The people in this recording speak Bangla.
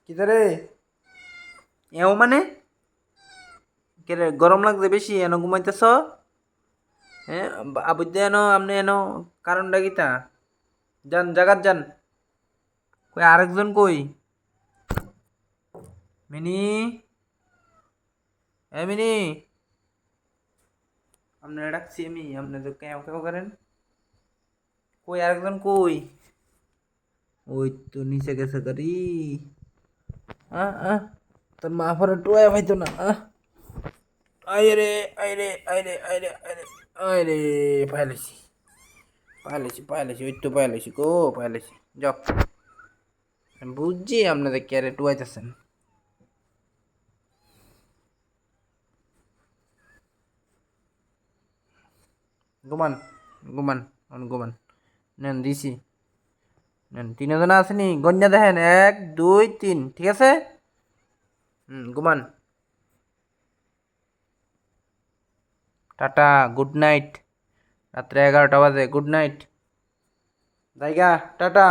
কিদারে এও মানে কে রে গরম লাগছে বেশি এনো ঘুমাইতেছ হ্যাঁ আবুদ্দে এনো আপনি এনো কারণটা কিতা যান জাগাত যান কই আরেকজন কই মিনি এ মিনি আপনারা ডাকছি আমি আপনি তো কেউ কেউ করেন কই আরেকজন কই ওই তো নিচে গেছে গাড়ি আহ তোর মা পরে টোয়া পাইতো না আইরে আইরে আইরে আইরে আইরে আইরে পাইলেছি পাইলেছি ওই তো পাইলেছি গো পাইলেছি যাও আমি বুঝছি আপনাদের ক্যারে টুয়াইতেছেন ঘুমান ঘুমান ঘুমান নেন দিছি নেন তিনজন আসেনি গঞ্জা দেখেন 1 2 3 ঠিক আছে ঘুমান টাটা গুড নাইট রাত্রে 11টা বাজে গুড নাইট জায়গা টাটা